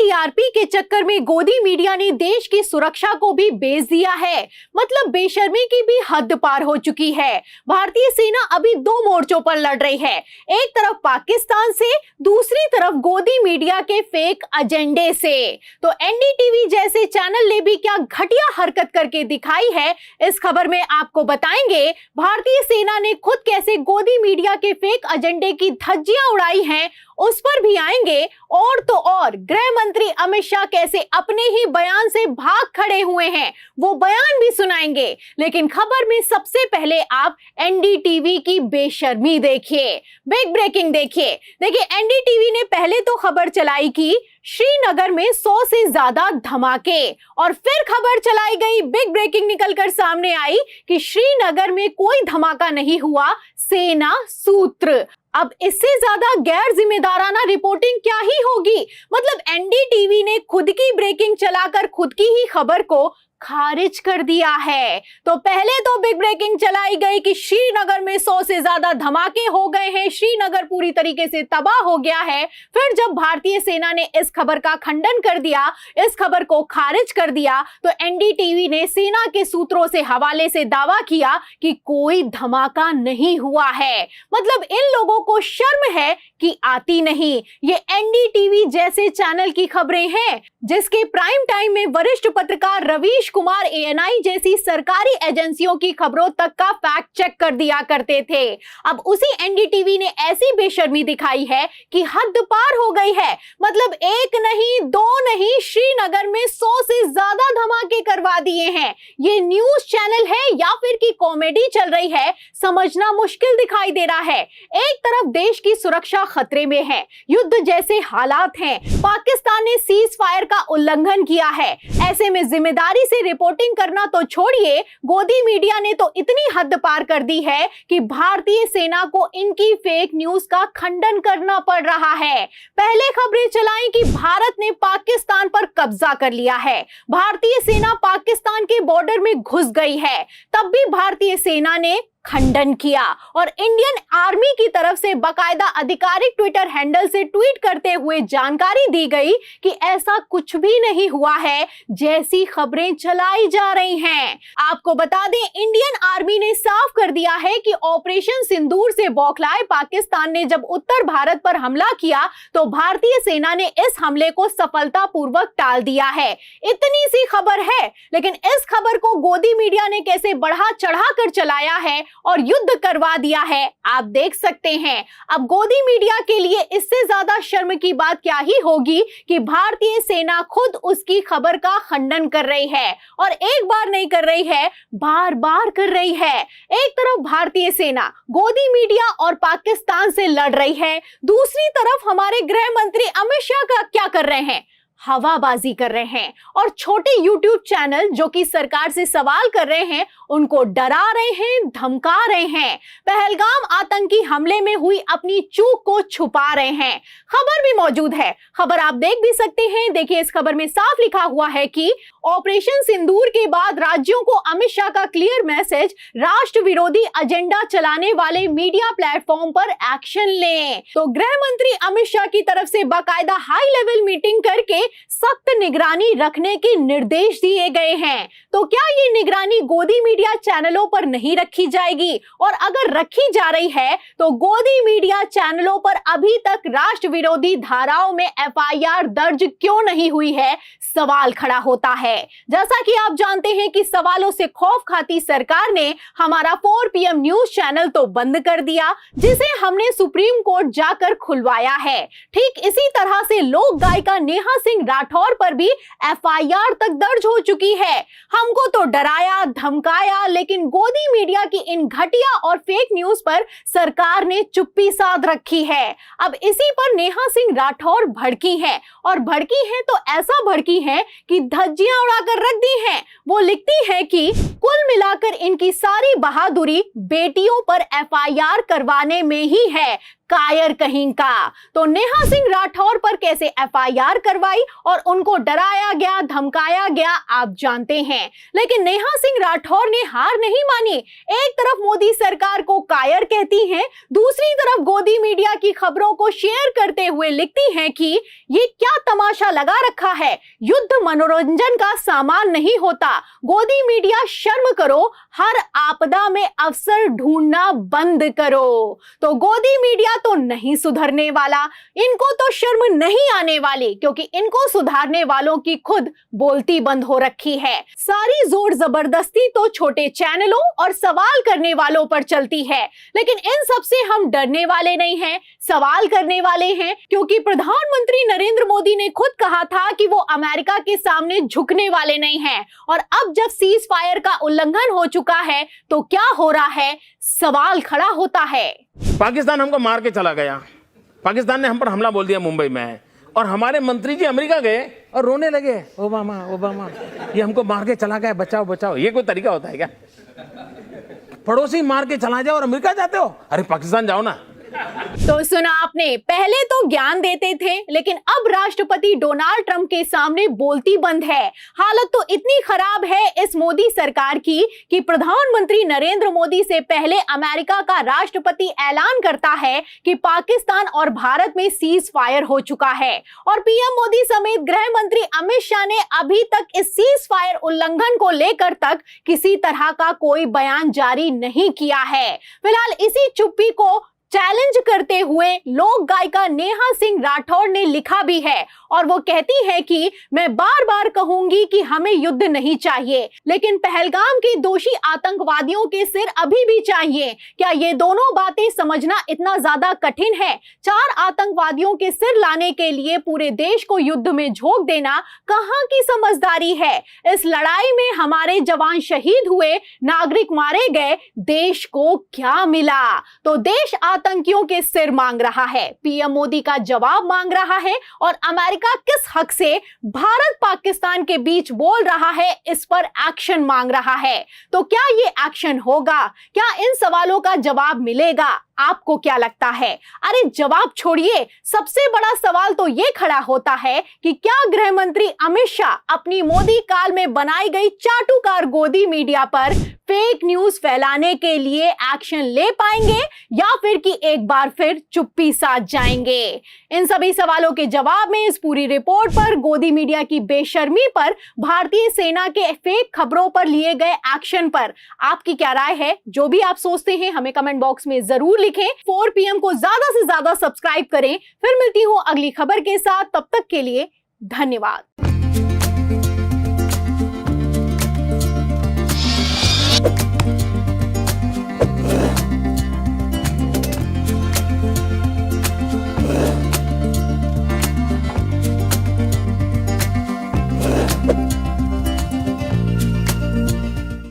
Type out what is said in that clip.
TRP के चक्कर में गोदी मीडिया ने देश की सुरक्षा को भी बेच दिया है। मतलब बेशर्मी की भी हद पार हो चुकी है। भारतीय सेना अभी दो मोर्चों पर लड़ रही है, एक तरफ पाकिस्तान से, दूसरी तरफ गोदी मीडिया के फेक एजेंडे से। तो एनडीटीवी जैसे चैनल ने भी क्या घटिया हरकत करके दिखाई है, इस खबर में आपको बताएंगे। भारतीय सेना ने खुद कैसे गोदी मीडिया के फेक एजेंडे की धज्जियां उड़ाई हैं, उस पर भी आएंगे। और तो और गृह मंत्री अमित शाह कैसे अपने ही बयान से भाग खड़े हुए हैं, वो बयान भी सुनाएंगे। लेकिन खबर में सबसे पहले आप एनडीटीवी की बेशर्मी देखिए, बिग ब्रेकिंग देखिए। एनडीटीवी ने पहले तो खबर चलाई कि श्रीनगर में 100 से ज्यादा धमाके, और फिर खबर चलाई गई, बिग ब्रेकिंग निकलकर सामने आई कि श्रीनगर में कोई धमाका नहीं हुआ, सेना सूत्र। अब इससे ज्यादा गैर जिम्मेदाराना रिपोर्टिंग क्या ही होगी। मतलब एनडीटीवी ने खुद की ब्रेकिंग चलाकर खुद की ही खबर को खारिज कर दिया है। तो पहले तो बिग ब्रेकिंग चलाई गई कि श्रीनगर में 100 से ज्यादा धमाके हो गए हैं, श्रीनगर पूरी तरीके से तबाह हो गया है। फिर जब भारतीय सेना ने इस खबर का खंडन कर दिया, इस खबर को खारिज कर दिया, तो एनडीटीवी ने सेना के सूत्रों से हवाले से दावा किया कि कोई धमाका नहीं हुआ है। मतलब इन लोगों को शर्म है कि आती नहीं। ये एनडीटीवी जैसे चैनल की खबरें हैं जिसके प्राइम टाइम में वरिष्ठ पत्रकार रवीश कुमार एएनआई जैसी सरकारी एजेंसियों की खबरों तक का फैक्ट चेक कर दिया करते थे। अब उसी एनडीटीवी ने ऐसी बेशर्मी दिखाई है कि हद पार हो गई है। मतलब एक नहीं, दो नहीं, श्रीनगर में 100 से ज्यादा धमाके करवा दिए हैं। ये न्यूज चैनल है या फिर की कॉमेडी चल रही है, समझना मुश्किल दिखाई दे रहा है। एक तरफ देश की सुरक्षा खतरे में है, युद्ध जैसे हालात हैं, पाकिस्तान ने सीज फायर का उल्लंघन किया है। ऐसे में जिम्मेदारी से रिपोर्टिंग करना तो छोड़िए, गोदी मीडिया ने तो इतनी हद पार कर दी है कि भारतीय सेना को इनकी फेक न्यूज का खंडन करना पड़ रहा है। पहले खबरें चलाई कि भारत ने पाकिस्तान पर कब्जा कर लिया है, भारतीय सेना पाकिस्तान के बॉर्डर में घुस गई है। तब भी भारतीय सेना ने खंडन किया और इंडियन आर्मी की तरफ से बकायदा आधिकारिक ट्विटर हैंडल से ट्वीट करते हुए जानकारी दी गई कि ऐसा कुछ भी नहीं हुआ है जैसी खबरें चलाई जा रही हैं। आपको बता दें, इंडियन आर्मी ने साफ कर दिया है कि ऑपरेशन सिंदूर से बौखलाए पाकिस्तान ने जब उत्तर भारत पर हमला किया तो भारतीय सेना ने इस हमले को सफलतापूर्वक टाल दिया है। इतनी सी खबर है, लेकिन इस खबर को गोदी मीडिया ने कैसे बढ़ा चढ़ा कर चलाया है और युद्ध करवा दिया है, आप देख सकते हैं। अब गोदी मीडिया के लिए इससे ज्यादा शर्म की बात क्या ही होगी कि भारतीय सेना खुद उसकी खबर का खंडन कर रही है, और एक बार नहीं कर रही है, बार बार कर रही है। एक तरफ भारतीय सेना गोदी मीडिया और पाकिस्तान से लड़ रही है, दूसरी तरफ हमारे गृह मंत्री अमित शाह का क्या कर रहे हैं, हवाबाजी कर रहे हैं। और छोटे यूट्यूब चैनल जो कि सरकार से सवाल कर रहे हैं, उनको डरा रहे हैं, धमका रहे हैं, पहलगाम आतंकी हमले में हुई अपनी चूक को छुपा रहे हैं। खबर भी मौजूद है, खबर आप देख भी सकते हैं। देखिए, इस खबर में साफ लिखा हुआ है कि ऑपरेशन सिंदूर के बाद राज्यों को अमित शाह का क्लियर मैसेज, राष्ट्र विरोधी एजेंडा चलाने वाले मीडिया प्लेटफॉर्म पर एक्शन लें। तो गृह मंत्री अमित शाह की तरफ से बाकायदा हाई लेवल मीटिंग करके सख्त निगरानी रखने के निर्देश दिए गए हैं। तो क्या ये निगरानी गोदी मीडिया चैनलों पर नहीं रखी जाएगी? और अगर रखी जा रही है तो गोदी मीडिया चैनलों पर अभी तक राष्ट्र विरोधी धाराओं में एफआईआर दर्ज क्यों नहीं हुई है, सवाल खड़ा होता है। जैसा कि आप जानते हैं कि सवालों से खौफ खाती सरकार ने हमारा 4 PM न्यूज चैनल तो बंद कर दिया, जिसे हमने सुप्रीम कोर्ट जाकर खुलवाया है। ठीक इसी तरह से लोक गायिका नेहा सिंह राठौर पर भी एफआईआर तक दर्ज हो चुकी है। हमको तो डराया, धमकाया, लेकिन गोदी मीडिया की इन घटिया और फेक न्यूज पर सरकार ने चुप्पी साध रखी है। अब इसी पर नेहा सिंह राठौर भड़की है, और भड़की है तो ऐसा भड़की है कि धज्जियां उड़ाकर रख दी हैं। वो लिखती है कि कुल मिलाकर इनकी सारी बहादुरी बेटियों पर एफआईआर करवाने में ही है, कायर कहीं का। तो नेहा सिंह राठौर पर कैसे एफआईआर करवाई और उनको डराया गया, धमकाया गया, आप जानते हैं। लेकिन नेहा सिंह राठौर ने हार नहीं मानी। एक तरफ मोदी सरकार को कायर कहती हैं, दूसरी तरफ गोदी मीडिया की खबरों को शेयर करते हुए लिखती हैं कि ये क्या तमाशा लगा रखा है, युद्ध मनोरंजन का सामान नहीं होता। गोदी मीडिया शर्म करो, हर आपदा में अवसर ढूंढना बंद करो। तो गोदी मीडिया तो नहीं सुधरने वाला, इनको तो शर्म नहीं आने वाली, क्योंकि इनको सुधारने वालों की खुद बोलती बंद हो रखी है। सारी जोर जबरदस्ती तो छोटे चैनलों और सवाल करने वालों पर चलती है। लेकिन इन सब से हम डरने वाले नहीं हैं, सवाल करने वाले हैं, क्योंकि प्रधानमंत्री नरेंद्र मोदी ने खुद कहा था कि वो अमेरिका के सामने झुकने वाले नहीं हैं। और अब जब सीज फायर का उल्लंघन हो चुका है तो क्या हो रहा है, सवाल खड़ा होता है। पाकिस्तान हमको मार के चला गया, पाकिस्तान ने हम पर हमला बोल दिया मुंबई में, और हमारे मंत्री जी अमेरिका गए और रोने लगे, ओबामा ओबामा ये हमको मार के चला गया, बचाओ बचाओ। ये कोई तरीका होता है क्या? पड़ोसी मार के चला जाओ और अमेरिका जाते हो? अरे पाकिस्तान जाओ ना। तो सुना आपने, पहले तो ज्ञान देते थे, लेकिन अब राष्ट्रपति डोनाल्ड ट्रंप के सामने बोलती बंद है। हालत तो इतनी खराब है इस मोदी सरकार की कि प्रधानमंत्री नरेंद्र मोदी से पहले अमेरिका का राष्ट्रपति ऐलान करता है कि पाकिस्तान और भारत में सीज फायर हो चुका है, और पीएम मोदी समेत गृह मंत्री अमित शाह ने अभी तक इस सीज फायर उल्लंघन को लेकर तक किसी तरह का कोई बयान जारी नहीं किया है। फिलहाल इसी चुप्पी को चैलेंज करते हुए लोक गायिका नेहा सिंह राठौर ने लिखा भी है, और वो कहती है कि मैं बार बार कहूंगी कि हमें युद्ध नहीं चाहिए, लेकिन पहलगाम के दोषी आतंकवादियों के सिर अभी भी चाहिए। क्या ये दोनों बातें समझना इतना ज्यादा कठिन है? 4 आतंकवादियों के सिर लाने के लिए पूरे देश को युद्ध में झोंक देना कहां की समझदारी है? इस लड़ाई में हमारे जवान शहीद हुए, नागरिक मारे गए, देश को क्या मिला? तो देश आतंकियों के सिर मांग रहा है, पीएम मोदी का जवाब मांग रहा है, और अमेरिका किस हक से भारत पाकिस्तान के बीच बोल रहा है, इस पर एक्शन मांग रहा है। तो क्या ये एक्शन होगा? क्या इन सवालों का जवाब मिलेगा? आपको क्या लगता है? अरे जवाब छोड़िए, सबसे बड़ा सवाल तो ये खड़ा होता है कि क्या गृह मंत्री अमित शाह अपनी मोदी काल में बनाई गई चाटुकार गोदी मीडिया पर फेक न्यूज फैलाने के लिए एक्शन ले पाएंगे, या फिर कि एक बार फिर चुप्पी साध जाएंगे? इन सभी सवालों के जवाब में इस पूरी रिपोर्ट पर, गोदी मीडिया की बेशर्मी पर, भारतीय सेना के फेक खबरों पर लिए गए एक्शन पर आपकी क्या राय है? जो भी आप सोचते हैं हमें कमेंट बॉक्स में जरूर लिखें। 4 PM को ज्यादा से ज्यादा सब्सक्राइब करें। फिर मिलती हूं अगली खबर के साथ, तब तक के लिए धन्यवाद।